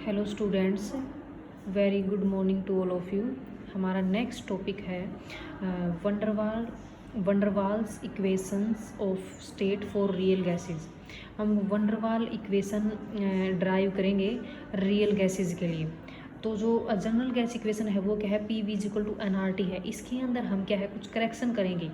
Hello students, very good morning to all of you. हमारा next topic है van der Waals equations of state for real gases. हम van der Waal equation drive करेंगे real gases के लिए। तो जो जनरल गैस इक्वेशन है वो क्या है, P V is equal to NRT है। इसके अंदर हम क्या है कुछ करेक्शन करेंगे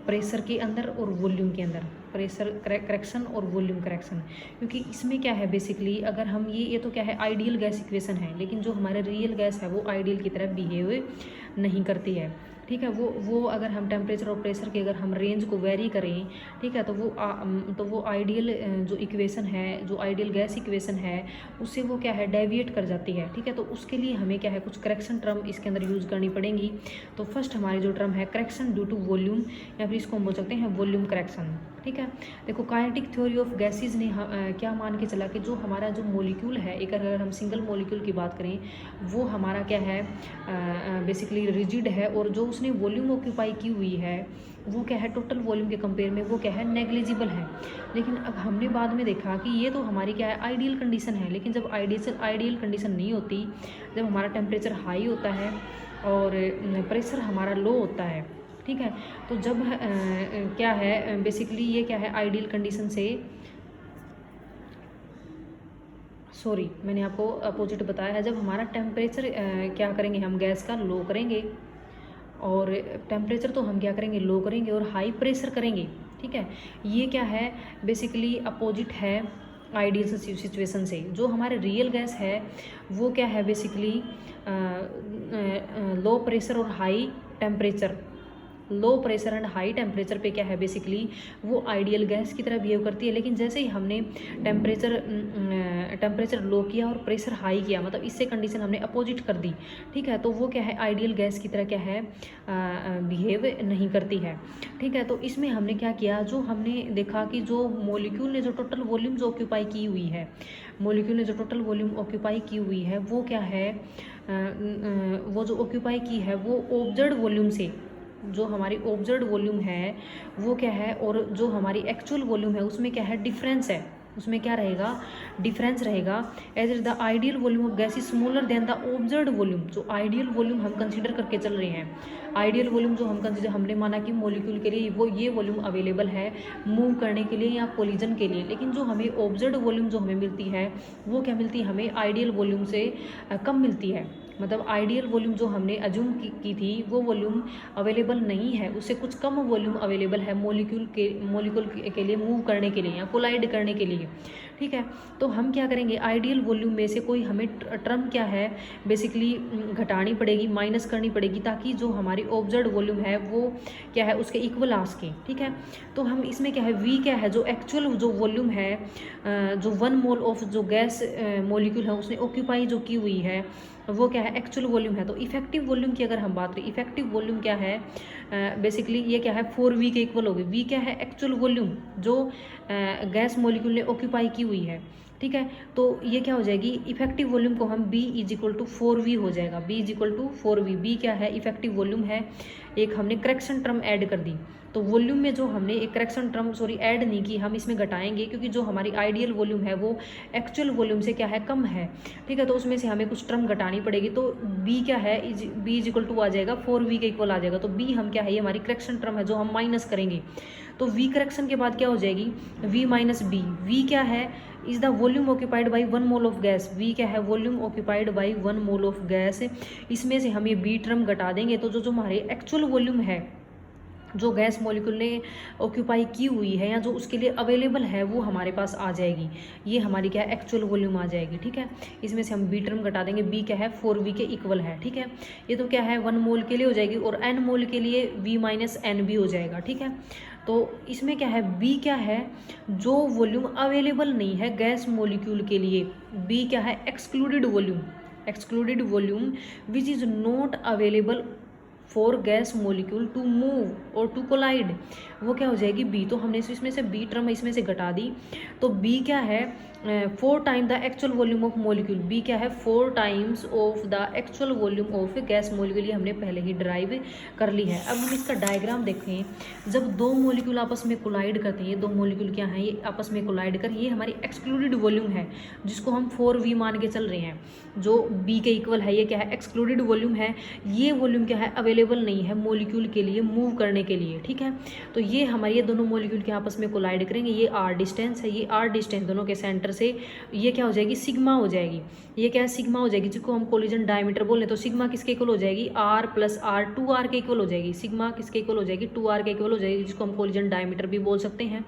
प्रेशर के अंदर और वॉल्यूम के अंदर, प्रेशर करेक्शन और वॉल्यूम करेक्शन। क्योंकि इसमें क्या है बेसिकली, अगर हम ये तो क्या है आइडियल गैस इक्वेशन है, लेकिन जो हमारे रियल गैस है वो आइडियल की तरह बिहेव नहीं करती है। ठीक है, वो अगर हम टेम्परेचर और प्रेशर के अगर हम रेंज को वेरी करें, ठीक है, तो वो आइडियल जो इक्वेशन है, जो आइडियल गैस इक्वेशन है, उससे वो क्या है डेविएट कर जाती है। ठीक है, तो उसके लिए हमें क्या है कुछ करेक्शन टर्म इसके अंदर यूज़ करनी पड़ेंगी। तो फर्स्ट हमारी जो टर्म है करेक्शन ड्यू टू वॉल्यूम, या फिर इसको हम बोल सकते हैं वॉल्यूम करेक्शन। ठीक है, देखो काइनेटिक थ्योरी ऑफ गैसेज ने क्या मान के चला कि जो हमारा जो मॉलिक्यूल है, एक अगर हम सिंगल मॉलिक्यूल की बात करें, वो हमारा क्या है बेसिकली रिजिड है, और जो उसने वॉल्यूम ऑक्यूपाई की हुई है वो क्या है टोटल वॉल्यूम के कंपेयर में वो क्या है नेग्लिजिबल है। लेकिन अब हमने बाद में देखा कि ये तो हमारी क्या है आइडियल कंडीशन है, लेकिन जब आइडियल कंडीशन नहीं होती, जब हमारा टेम्परेचर हाई होता है और प्रेशर हमारा लो होता है, ठीक है, तो जब क्या है बेसिकली ये क्या है आइडियल कंडीशन से, सॉरी मैंने आपको अपोजिट बताया है, जब हमारा टेम्परेचर क्या करेंगे हम गैस का लो करेंगे, और टेम्परेचर तो हम क्या करेंगे लो करेंगे और हाई प्रेशर करेंगे। ठीक है, ये क्या है बेसिकली अपोजिट है आइडियल सिचुएशन से। जो हमारे रियल गैस है वो क्या है बेसिकली लो प्रेशर और high temperature, low pressure and high temperature पे क्या है बेसिकली वो आइडियल गैस की तरह बिहेव करती है। लेकिन जैसे ही हमने टेम्परेचर लो किया और प्रेशर हाई किया, मतलब इससे कंडीशन हमने अपोजिट कर दी, ठीक है, तो वो क्या है आइडियल गैस की तरह क्या है बिहेव नहीं करती है। ठीक है, तो इसमें हमने क्या किया, जो हमने देखा कि जो मॉलिक्यूल ने जो टोटल वॉल्यूम जो ऑक्यूपाई की हुई है, मॉलिक्यूल ने जो टोटल वॉल्यूम ऑक्यूपाई की हुई है वो क्या है वो जो ऑक्यूपाई की है वो ऑब्जर्व्ड वॉल्यूम से, जो हमारी ऑब्जर्व्ड वॉल्यूम है वो क्या है, और जो हमारी एक्चुअल वॉल्यूम है उसमें क्या है डिफरेंस है, उसमें क्या रहेगा डिफरेंस रहेगा। As is the ideal volume of gas is smaller than the observed volume. जो आइडियल वॉल्यूम हम कंसीडर करके चल रहे हैं, आइडियल वॉल्यूम जो हम कंसीडर, हमने माना कि मॉलिक्यूल के लिए वो ये वॉल्यूम अवेलेबल है मूव करने के लिए या कोलिजन के लिए, लेकिन जो हमें ऑब्जर्व्ड वॉल्यूम जो हमें मिलती है वो क्या मिलती है, हमें आइडियल वॉल्यूम से कम मिलती है। मतलब आइडियल वॉल्यूम जो हमने अज्यूम की थी वो वॉल्यूम अवेलेबल नहीं है, उससे कुछ कम वॉल्यूम अवेलेबल है मॉलिक्यूल के लिए मूव करने के लिए या कोलाइड करने के लिए। ठीक है, तो हम क्या करेंगे आइडियल वॉल्यूम में से कोई हमें टर्म क्या है बेसिकली घटानी पड़ेगी, माइनस करनी पड़ेगी, ताकि जो हमारी ऑब्जर्व्ड वॉल्यूम है वो क्या है उसके इक्वल आ सके। ठीक है, तो हम इसमें क्या है वी क्या है जो एक्चुअल जो वॉल्यूम है, जो 1 मोल ऑफ जो गैस मॉलिक्यूल है उसने ऑक्यूपाई जो की हुई है वो क्या है एक्चुअल वॉल्यूम है। तो इफेक्टिव वॉल्यूम की अगर हम बात करें, इफेक्टिव वॉल्यूम क्या है बेसिकली ये क्या है 4V के इक्वल होगी। V क्या है एक्चुअल वॉल्यूम जो गैस मॉलिक्यूल ने ऑक्यूपाई की हुई है। ठीक है, तो ये क्या हो जाएगी इफेक्टिव वॉल्यूम को हम B is equal to 4V हो जाएगा, B is equal to 4V। B क्या है इफेक्टिव वॉल्यूम है, एक हमने करेक्शन टर्म ऐड कर दी। तो वॉल्यूम में जो हमने एक करेक्शन टर्म ऐड नहीं की, हम इसमें घटाएंगे, क्योंकि जो हमारी आइडियल वॉल्यूम है वो एक्चुअल वॉल्यूम से क्या है कम है। ठीक है, तो उसमें से हमें कुछ टर्म घटानी पड़ेगी, तो B क्या है B इज इक्वल टू आ जाएगा 4V के इक्वल आ जाएगा। तो B हम क्या है ये हमारी करेक्शन टर्म है जो हम माइनस करेंगे। तो V करेक्शन के बाद क्या हो जाएगी V माइनस B। V क्या है is the volume occupied by 1 mole of gas. V क्या है volume occupied by 1 mole of gas. इसमें से हम ये B टर्म घटा देंगे, तो जो हमारे एक्चुअल वॉल्यूम है जो गैस मॉलिक्यूल ने ऑक्यूपाई की हुई है या जो उसके लिए अवेलेबल है वो हमारे पास आ जाएगी, ये हमारी क्या है एक्चुअल वॉल्यूम आ जाएगी। ठीक है, इसमें से हम B टर्म घटा देंगे, B क्या है 4V के इक्वल है। ठीक है, ये तो क्या है 1 मोल के लिए हो जाएगी, और N मोल के लिए V माइनस NB हो जाएगा। ठीक है, तो इसमें क्या है B क्या है जो वॉल्यूम अवेलेबल नहीं है गैस मॉलिक्यूल के लिए, B क्या है excluded volume which is not available for gas molecule to move और टू कोलाइड, वो क्या हो जाएगी B। तो हमने इसमें से B टर्म इसमें से घटा दी, तो B क्या है 4 time the actual volume of molecule. B क्या है, 4 times of the actual volume of gas molecule, ये हमने पहले ही ड्राइव कर ली है। अब हम इसका डायग्राम देखें, जब दो मॉलिक्यूल आपस में कोलाइड करते हैं, ये दो मॉलिक्यूल क्या है, ये आपस में कोलाइड कर, ये हमारी एक्सक्लूडेड वॉल्यूम है जिसको हम 4v मान के चल रहे हैं, जो बी के इक्वल है। ये क्या है, एक्सक्लूडेड वॉल्यूम है। ये वॉल्यूम क्या है, अवेलेबल नहीं है मॉलिक्यूल के लिए मूव करने के लिए, ठीक है। तो ये हमारे ये दोनों मॉलिक्यूल के आपस में कोलाइड करेंगे, ये आर डिस्टेंस है, ये आर डिस्टेंस दोनों के सेंटर से ये क्या हो जाएगी, सिग्मा हो जाएगी। ये क्या है, सिग्मा हो जाएगी, जिसको हम कोलिजन डायमीटर बोले, तो सिग्मा किसके इक्वल हो जाएगी, आर प्लस आर, 2r के इक्वल हो जाएगी। सिग्मा किसके इक्वल हो जाएगी, 2r के इक्वल हो जाएगी, जिसको हम कोलिजन डायमीटर भी बोल सकते हैं,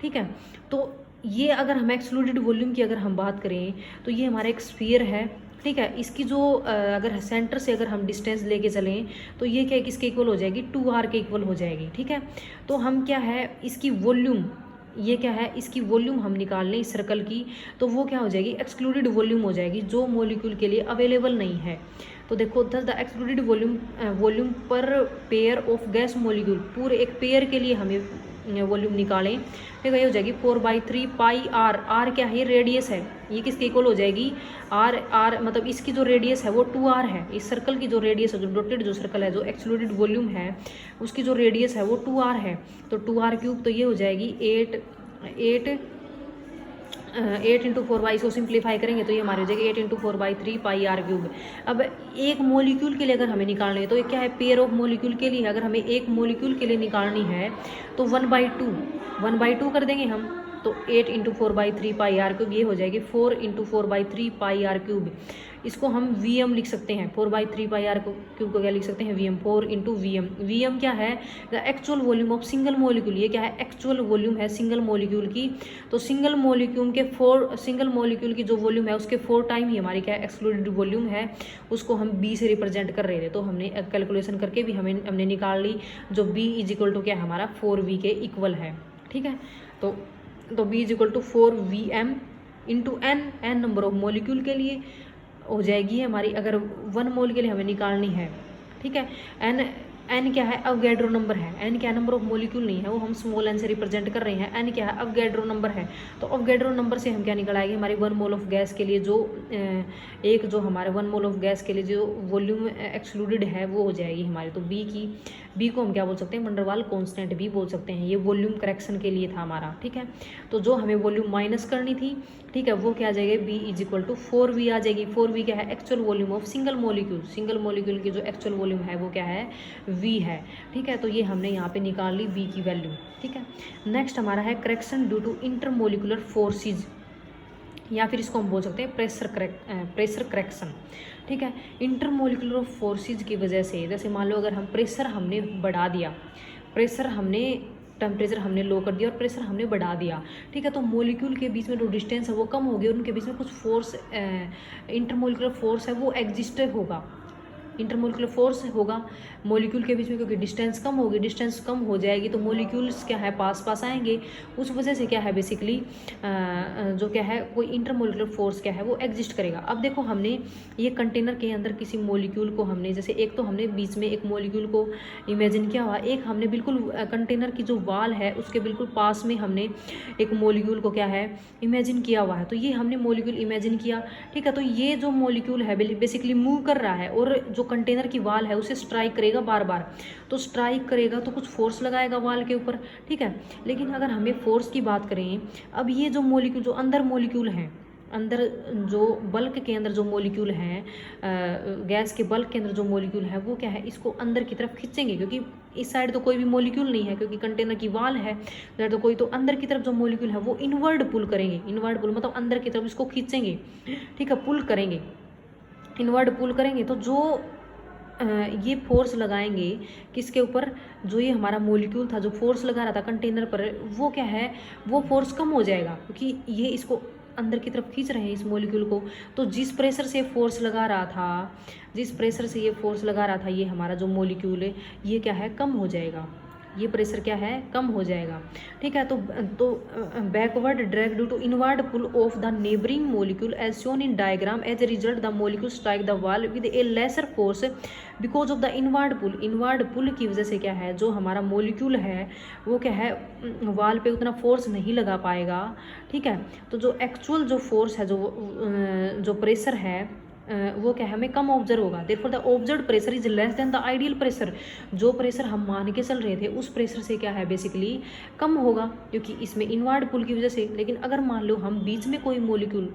ठीक है। तो ये अगर हम एक्सक्लूडेड वॉल्यूम की अगर हम बात करें तो ये हमारा एक स्फीयर है, ठीक है। इसकी जो अगर सेंटर से अगर हम डिस्टेंस लेके चलें तो ये क्या है, किसके इक्वल हो जाएगी, 2r के इक्वल हो जाएगी, ठीक है। तो हम क्या है, इसकी वॉल्यूम, ये क्या है, इसकी वॉल्यूम हम निकाल लें इस सर्कल की, तो वो क्या हो जाएगी, एक्सक्लूडेड वॉल्यूम हो जाएगी, जो मॉलिक्यूल के लिए अवेलेबल नहीं है। तो देखो, दस द एक्सक्लूडेड वॉल्यूम पर पेयर ऑफ गैस मॉलिक्यूल, पूरे एक पेयर के लिए हमें वॉल्यूम निकालें, ठीक है। ये हो जाएगी 4/3 पाई आर। आर क्या है, ये रेडियस है, ये किसके इक्वल हो जाएगी, आर मतलब इसकी जो रेडियस है वो 2r है। इस सर्कल की जो रेडियस है, जो डॉटेड जो सर्कल है, जो एक्सक्लूडेड वॉल्यूम है, उसकी जो रेडियस है वो 2r है। तो 2r क्यूब, तो ये हो जाएगी 8 इंटू 4 इसको सिंप्लीफाई करेंगे तो ये हमारी हो जाएगी 8 इंटू 4/3 पाई आर क्यूब। अब एक मॉलिक्यूल के लिए अगर हमें निकालनी है तो ये क्या है, पेयर ऑफ मॉलिक्यूल के लिए अगर हमें एक मॉलिक्यूल के लिए निकालनी है तो 1/2 कर देंगे हम, तो 8 इंटू 4/3 पाई आर क्यूब, ये हो जाएगी 4 इंटू 4/3 पाई आर क्यूब। इसको हम Vm लिख सकते हैं, 4/3 पाई आर क्यूब को क्या लिख सकते हैं, Vm, 4 इंटू Vm। Vm क्या है, the actual volume of single molecule. ये क्या है, एक्चुअल वॉल्यूम है सिंगल मॉलिक्यूल की। तो सिंगल मॉलिक्यूल की जो वॉल्यूम है उसके 4 टाइम ही हमारी क्या है, एक्सक्लूडेड वॉल्यूम है, उसको हम B से रिप्रेजेंट कर रहे थे। तो हमने कैलकुलेशन करके भी हमने निकाल ली, जो B इज इक्वल टू क्या हमारा 4V के इक्वल है, ठीक है। तो B is equal to 4Vm into n number of molecule के लिए हो जाएगी हमारी, अगर 1 मोल के लिए हमें निकालनी है, ठीक है। n क्या है, अवगैड्रो नंबर है। n क्या नंबर ऑफ मॉलिक्यूल नहीं है, वो हम स्मॉल n से रिप्रेजेंट कर रहे हैं। n क्या है, अवगैड्रो नंबर है। तो अवगैड्रो नंबर से हम क्या निकल आएगी, हमारी 1 मोल ऑफ गैस के लिए जो हमारे 1 मोल ऑफ गैस के लिए जो वॉल्यूम एक्सक्लूडेड है वो हो जाएगी हमारी। तो बी को हम क्या बोल सकते हैं, वंडरवाल कांस्टेंट भी बोल सकते हैं। ये वॉल्यूम करेक्शन के लिए था हमारा, ठीक है। तो जो हमें वॉल्यूम माइनस करनी थी, ठीक है, वो क्या आ जाएगी, B is equal to 4V आ जाएगी। 4V क्या है, actual volume of single molecule की जो एक्चुअल वॉल्यूम है वो क्या है, V है, ठीक है। तो ये हमने यहाँ पे निकाल ली B की वैल्यू, ठीक है। नेक्स्ट हमारा है correction due to intermolecular forces, या फिर इसको हम बोल सकते हैं प्रेशर करेक्शन, ठीक है। इंटरमोलिकुलर फोर्सेज की वजह से, जैसे मान लो अगर हम प्रेशर हमने बढ़ा दिया, टेम्परेचर हमने लो कर दिया और प्रेशर हमने बढ़ा दिया, ठीक है। तो मॉलिक्यूल के बीच में जो डिस्टेंस है वो कम हो गई और उनके बीच में कुछ फोर्स, इंटरमोलिकुलर फोर्स है वो एग्जिस्ट होगा। इंटरमोलिकुलर फोर्स होगा मॉलिक्यूल के बीच में, क्योंकि डिस्टेंस कम होगी, डिस्टेंस कम हो जाएगी तो मॉलिक्यूल्स क्या है, पास आएंगे। उस वजह से क्या है, बेसिकली जो क्या है, कोई इंटरमोलिकुलर फोर्स क्या है वो एग्जिस्ट करेगा। अब देखो, हमने ये कंटेनर के अंदर किसी मॉलिक्यूल को हमने, जैसे एक तो हमने बीच में एक मॉलिक्यूल को इमेजिन किया हुआ, एक हमने बिल्कुल कंटेनर की जो वाल है उसके बिल्कुल पास में हमने एक मॉलिक्यूल को क्या है, इमेजिन किया हुआ है। तो ये हमने मॉलिक्यूल इमेजिन किया, ठीक है। तो ये जो मॉलिक्यूल है बेसिकली मूव कर रहा है और जो कंटेनर की वाल है उसे स्ट्राइक करेगा बार बार। तो स्ट्राइक करेगा तो कुछ फोर्स लगाएगा वाल के ऊपर, ठीक है। लेकिन अगर हमें फोर्स की बात करें, अब ये जो मॉलिक्यूल, जो अंदर मॉलिक्यूल हैं, अंदर जो बल्क के अंदर जो मॉलिक्यूल हैं, गैस के बल्क के अंदर जो मॉलिक्यूल है वो क्या है, इसको अंदर की तरफ खींचेंगे, क्योंकि इस साइड तो कोई भी मॉलिक्यूल नहीं है क्योंकि कंटेनर की वाल है, इधर तो कोई, तो अंदर की तरफ जो मॉलिक्यूल है वो इनवर्ड पुल करेंगे। इनवर्ड पुल मतलब अंदर की तरफ इसको खींचेंगे, ठीक है, पुल करेंगे, इनवर्ड पुल करेंगे। तो जो ये फोर्स लगाएंगे किसके ऊपर, जो ये हमारा मॉलिक्यूल था जो फोर्स लगा रहा था कंटेनर पर, वो क्या है, वो फोर्स कम हो जाएगा क्योंकि ये इसको अंदर की तरफ खींच रहे हैं इस मॉलिक्यूल को। तो जिस प्रेशर से फोर्स लगा रहा था, ये हमारा जो मॉलिक्यूल है ये क्या है, कम हो जाएगा, ये प्रेशर क्या है, कम हो जाएगा। ठीक है, तो backward drag due to inward pull of the neighbouring molecule as shown in diagram, as a result the molecule strike the wall with a lesser force because of the inward pull. Inward pull की वजह से क्या है, जो हमारा molecule है वो क्या है, वॉल पे उतना फोर्स नहीं लगा पाएगा। ठीक है, तो जो एक्चुअल जो फोर्स है, जो प्रेशर है वो क्या है, हमें कम ऑब्जर्व होगा। Therefore the observed pressure is less than the ideal pressure. जो प्रेशर हम मान के चल रहे थे उस प्रेशर से क्या है, बेसिकली कम होगा, क्योंकि इसमें इनवर्ड पुल की वजह से। लेकिन अगर मान लो हम बीच में कोई मोलिक्यूल,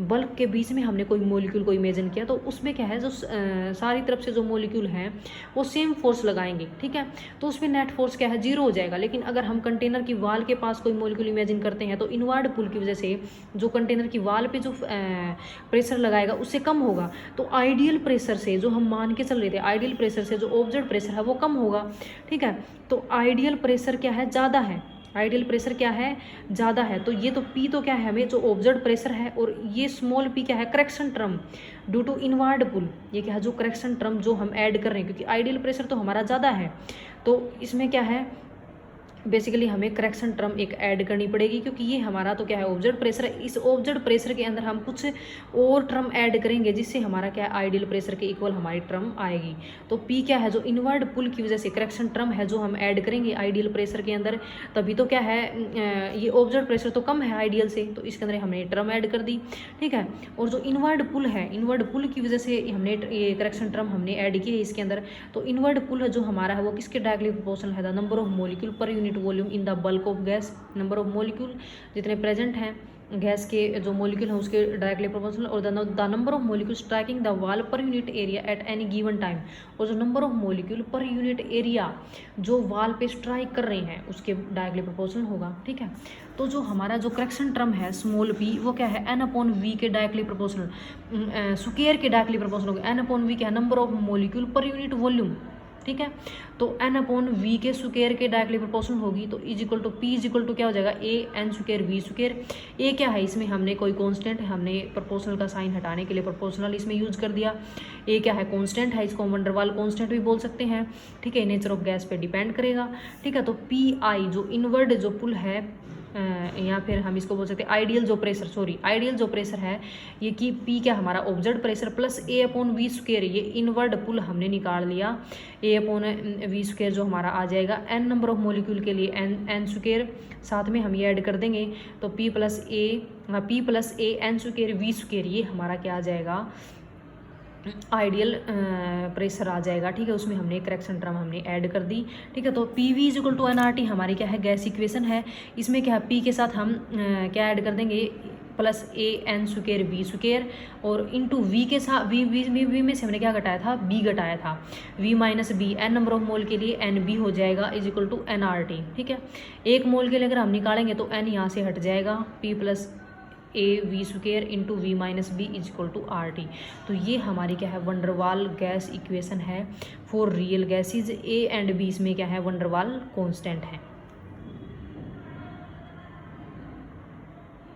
बल्ब के बीच में हमने कोई मोलिक्यूल को इमेजिन किया, तो उसमें क्या है, जो सारी तरफ से जो मोलिक्यूल हैं वो सेम फोर्स लगाएंगे। ठीक है, तो उसमें नेट फोर्स क्या है, जीरो हो जाएगा। लेकिन अगर हम कंटेनर की वाल के पास कोई मोलिक्यूल इमेजिन करते हैं तो इनवर्ड पुल की वजह से जो कंटेनर की वाल पे जो प्रेशर लगाएगा उससे कम होगा। तो आइडियल प्रेशर से, जो हम मान के चल रहे थे, आइडियल प्रेशर से जो ऑब्जर्व्ड प्रेशर है वो कम होगा। ठीक है, तो आइडियल प्रेशर क्या है, ज़्यादा है। आइडियल प्रेशर क्या है, ज़्यादा है। तो ये तो P तो क्या है, हमें जो ऑब्जर्व्ड प्रेशर है, और ये स्मॉल p क्या है, correction term due to inward pull. ये क्या है, जो करेक्शन टर्म जो हम ऐड कर रहे हैं, क्योंकि आइडियल प्रेशर तो हमारा ज़्यादा है, तो इसमें क्या है, बेसिकली हमें करेक्शन टर्म एक ऐड करनी पड़ेगी, क्योंकि ये हमारा तो क्या है, ऑब्जर्व्ड प्रेशर है। इस ऑब्जर्व्ड प्रेशर के अंदर हम कुछ और टर्म ऐड करेंगे, जिससे हमारा क्या है, आइडियल प्रेशर के इक्वल हमारी टर्म आएगी। तो P क्या है, जो इनवर्ड पुल की वजह से करेक्शन टर्म है जो हम ऐड करेंगे आइडियल प्रेशर के अंदर, तभी तो क्या है, ये ऑब्जर्व्ड प्रेशर तो कम है आइडियल से, तो इसके अंदर हमने टर्म ऐड कर दी। ठीक है, और जो इनवर्ड पुल है, इनवर्ड पुल की वजह से हमने ये करेक्शन टर्म हमने ऐड की है इसके अंदर। तो इनवर्ड पुल जो हमारा है वो किसके डायरेक्टली प्रोपोर्शनल है, the number of molecule per unit volume in the bulk of gas. Number of molecule जितने प्रेजेंट हैं गैस के, जो मोलिक्यूल है उसके डायरेक्टली प्रोपोर्शनल, और the number of molecule striking the wall per unit area at any given time. और जो number of molecule per unit area जो वॉल पे स्ट्राइक कर रहे हैं उसके डायरेक्टली प्रोपोर्शनल होगा। ठीक है, तो जो हमारा जो करेक्शन टर्म है स्मॉल p वो क्या है, n/v के डायरेक्टली प्रोपोर्शनल, स्क्वायर के डायरेक्टली प्रोपोर्शनल होगा। n/v क्या है, number of molecule per unit volume. ठीक है, तो n/v के स्क्वायर के डायरेक्टली प्रोपोर्शनल होगी, तो is equal to p is equal to क्या हो जाएगा, a n square v square. a क्या है, इसमें हमने कोई कांस्टेंट है, हमने प्रोपोर्शनल का साइन हटाने के लिए प्रोपोर्शनल इसमें यूज कर दिया। a क्या है, कांस्टेंट है, इसको वंडर वाल कांस्टेंट भी बोल सकते हैं। ठीक है, नेचर ऑफ गैस पे डिपेंड करेगा। ठीक है, तो pi जो इनवर्ड जो पुल है, या फिर हम इसको बोल सकते हैं आइडियल जो प्रेशर, आइडियल जो प्रेशर है ये कि P क्या हमारा observed pressure plus A/V square, ये इनवर्ड पुल हमने निकाल लिया। A/V स्क्वायर जो हमारा आ जाएगा n नंबर ऑफ मोलिक्यूल के लिए n स्क्वायर, साथ में हम ये ऐड कर देंगे, तो P plus A n square V square, ये हमारा क्या आ जाएगा, आइडियल प्रेशर आ जाएगा। ठीक है, उसमें हमने करेक्शन टर्म हमने ऐड कर दी। ठीक है, तो PV is equal to nRT हमारी क्या है, गैस इक्वेशन है। इसमें क्या है, P के साथ हम क्या ऐड कर देंगे, plus A n square V square, और इंटू V के साथ V में से हमने क्या घटाया था, B घटाया था, V minus B, n number of mole के लिए NB हो जाएगा इज इक्वल टू nRT। ठीक है, एक मोल के लिए अगर हम निकालेंगे तो n यहाँ से हट जाएगा, P plus A/V square into V minus B is equal to RT। तो ये हमारी क्या है, वंडरवाल गैस इक्वेशन है for real gases. A and B इसमें क्या है, वंडरवाल कॉन्स्टेंट है।